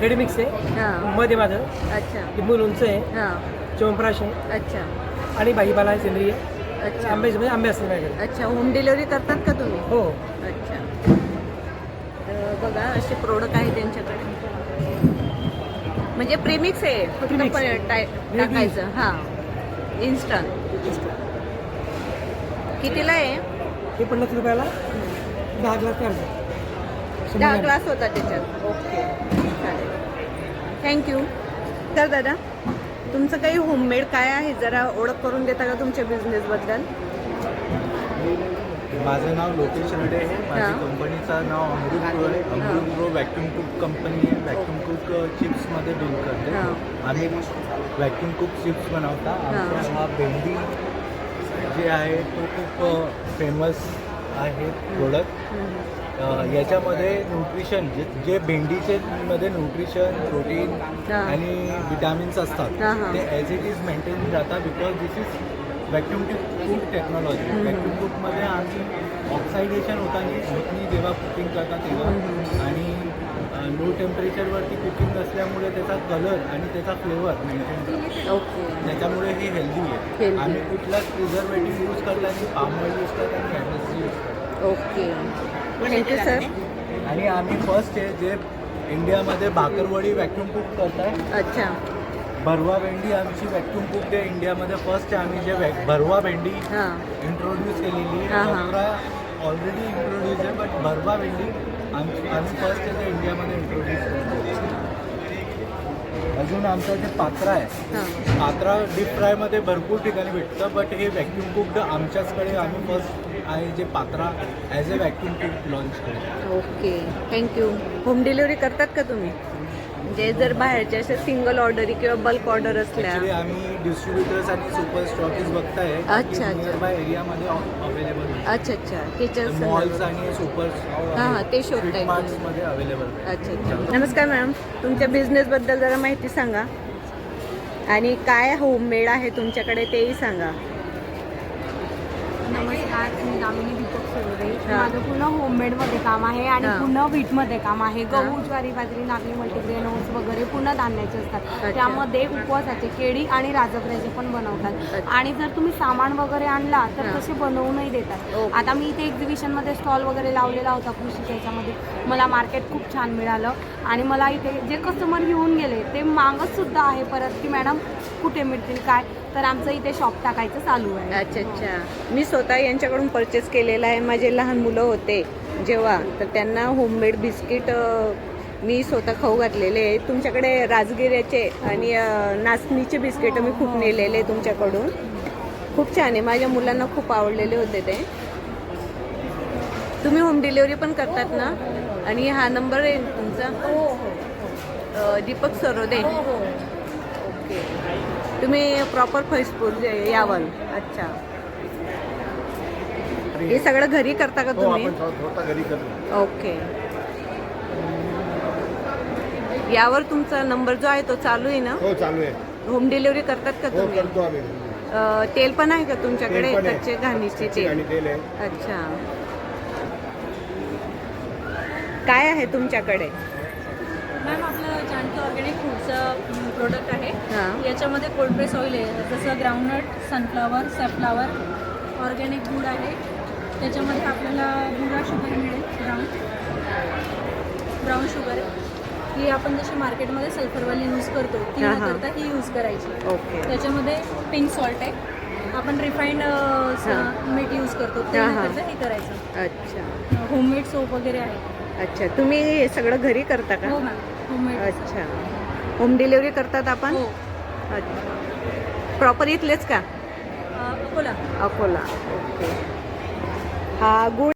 Ready mix आहे हां. मध्ये माझं अच्छा. लिंबू लोणचं आहे, हां. च्यवनप्राश आहे अच्छा. आणि भाजीपाला आहे सेंद्रिय. अच्छा. आंब्याचे म्हणजे आंबे असतात माझ्याकडे. अच्छा. होम डिलिव्हरी करतात का तुम्ही? हो. अच्छा. तर बघा असे प्रोडक्ट आहे त्यांच्याकडे. म्हणजे प्रीमिक्स आहे, फक्त Premix. टाकायचं. हां. इन्स्टंट. कितीला आहे? हे 50 रुपयाला 10 ग्लास तयार होतात. 10 ग्लास होता त्याच्यात. ओके, चालेल. थँक्यू. तर दादा, तुमचं काही होममेड काय आहे, जरा ओळख करून देता का तुमच्या बिझनेसबद्दल? माझं नाव लोकेश रडे आहे. माझ्या हां. कंपनीचं नाव अमृत प्रो आहे. अमृत प्रो व्हॅक्यूम कुक कंपनी आहे. व्हॅक्यूम कुक चिप्समध्ये डील करते. हां. आम्ही व्हॅक्यूम कुक चिप्स बनवता. आमचा हा भेंडी जे आहे तो खूप फेमस आहे प्रोडक्ट. याच्यामध्ये न्यूट्रिशन जे भेंडीचे मध्ये न्यूट्रिशन, प्रोटीन हां. आणि विटॅमिन्स असतात हां, हां. ते ॲज इट इज मेंटेन राहतात because this is vacuum cook technology. Vacuum कुकमध्ये आम्ही ऑक्सायडेशन होताना जेव्हा कुकिंग करतात तेव्हा आणि लो टेम्परेचरवरती कुकिंग असल्यामुळे त्याचा कलर आणि त्याचा फ्लेवर मेंटेन ओके. त्याच्यामुळे हे हेल्दी आहे. Healthy. आम्ही कुठलाच प्रिझर्वेटिव्ह यूज करता नाही, पाम ऑइल यूज करता आणि एमएसजी यूज करतो. ओके. Thank you sir. आणि आम्ही फर्स्ट आहे जे इंडियामध्ये भाकरवडी व्हॅक्यूम कुक करताय. अच्छा. भरवा भेंडी आमची व्हॅक्यूम कुक आहे इंडियामध्ये फर्स्ट आहे. आम्ही जे भरवा भेंडी हां. इंट्रोड्यूस केलेली हां, आहे. हां. भरवा ऑलरेडी इंट्रोड्यूस आहे बट भरवा भेंडी आम्ही फर्स्ट आहे ते इंडियामध्ये इंट्रोड्यूस केली. अजून आमचं जे पात्रा आहे, हां. पात्रा डीप फ्रायमध्ये भरपूर ठिकाणी भेटतं बट हे व्हॅक्यूम कुकड आमच्याचकडे आम्ही फर्स्ट आहे जे Patra as a vacuum cook launch केलं. ओके. थँक्यू. होम डिलिव्हरी करतात का तुम्ही? म्हणजे जर बाहेरच्या अशा सिंगल ऑर्डरी किंवा बल्क ऑर्डर असल्या? ॲक्च्युली आम्ही डिस्ट्रीब्युटर्स आणि सुपर स्टॉकीज बघताय अच्छा. नियर बाय एरियामध्ये अवेलेबल. अच्छा. अच्छा. त्याच्या मॉल्स आणि सुपर हां, ते शोधताय. मार्ट्समध्ये अवेलेबल. अच्छा. अच्छा. नमस्कार मॅडम, तुमच्या बिझनेसबद्दल जरा माहिती सांगा आणि काय होममेड आहे तुमच्याकडे तेही सांगा. नमस्कार, मी दामिनी दीपक सुर्वे. हां. माझं पूर्ण होममेडमध्ये काम आहे आणि हां. पूर्ण व्हीटमध्ये काम आहे. हां. गहू, ज्वारी, बाजरी, नागली, मल्टीग्रेन, ओट्स वगैरे पूर्ण धान्याचे असतात. अच्छा. त्यामध्ये उपवासाचे केळी आणि राजगिऱ्याचे पण बनवतात. अच्छा. आणि जर तुम्ही सामान वगैरे आणला तर हां. तसे बनवूनही देतात. ओके. आता मी इथे एक्झिबिशनमध्ये स्टॉल वगैरे लावलेला होता कृषीच्या याच्यामध्ये. मला मार्केट खूप छान मिळालं आणि मला इथे जे कस्टमर घेऊन गेले ते मागत सुद्धा आहे परत की मॅडम कुठे मिळतील काय, तर आमचं इथे शॉप टाकायचं चालू आहे. अच्छा. अच्छा. मी स्वतः यांच्याकडून परचेस केलेला आहे. माझे लहान मुलं होते जेव्हा, तर त्यांना होममेड बिस्किट मी स्वतः खाऊ घातलेले आहे. तुमच्याकडे राजगिऱ्याचे आणि नाचणीचे बिस्किट मी खूप नेलेले तुमच्याकडून. खूप छान आहे, माझ्या मुलांना खूप आवडलेले होते ते. तुम्ही होम डिलिव्हरी पण करतात ना? आणि हा नंबर आहे तुमचा? दीपक सरोदे. ओके. तुम्ही प्रॉपर फैजपूर यावल. अच्छा. हे सगळं घरी करता का तुम्ही? घरी करतो. ओके. यावर तुमचा नंबर जो आहे तो चालू आहे ना? हो चालू आहे. होम डिलिव्हरी करतात का हो तुम्ही? करतो आम्ही. तेल पण आहे का तुमच्याकडे? तेल पण आहे. कच्चे घाणीचे तेल. आणि तेल आहे. अच्छा. काय आहे तुमच्याकडे? मॅम आपलं जानकी ऑर्गॅनिक फूडचं प्रोडक्ट आहे. हां. याच्यामध्ये कोल्ड प्रेस ऑइल आहे, जसं groundnut, sunflower, safflower, organic good आहे. त्याच्यामध्ये आपल्याला गुडा शुगर मिळेल, ब्राऊन शुगर. ही आपण जशी मार्केटमध्ये सल्फरवाली यूज करतो ती हां, न हां. करता ही यूज करायची. ओके. त्याच्यामध्ये पिंक सॉल्ट आहे. आपण रिफाईंड मीठ यूज करतो ते हां, न हां. करता हे करायचं. अच्छा. होममेड सोप वगैरे आहे. अच्छा. तुम्ही हे सगळं घरी करता का? हो मॅम, होममेड. अच्छा. होम डिलिव्हरी करतात आपण? हो. अच्छा. प्रॉपर इथलेच का? अकोला. अकोला. ओके. हा गुड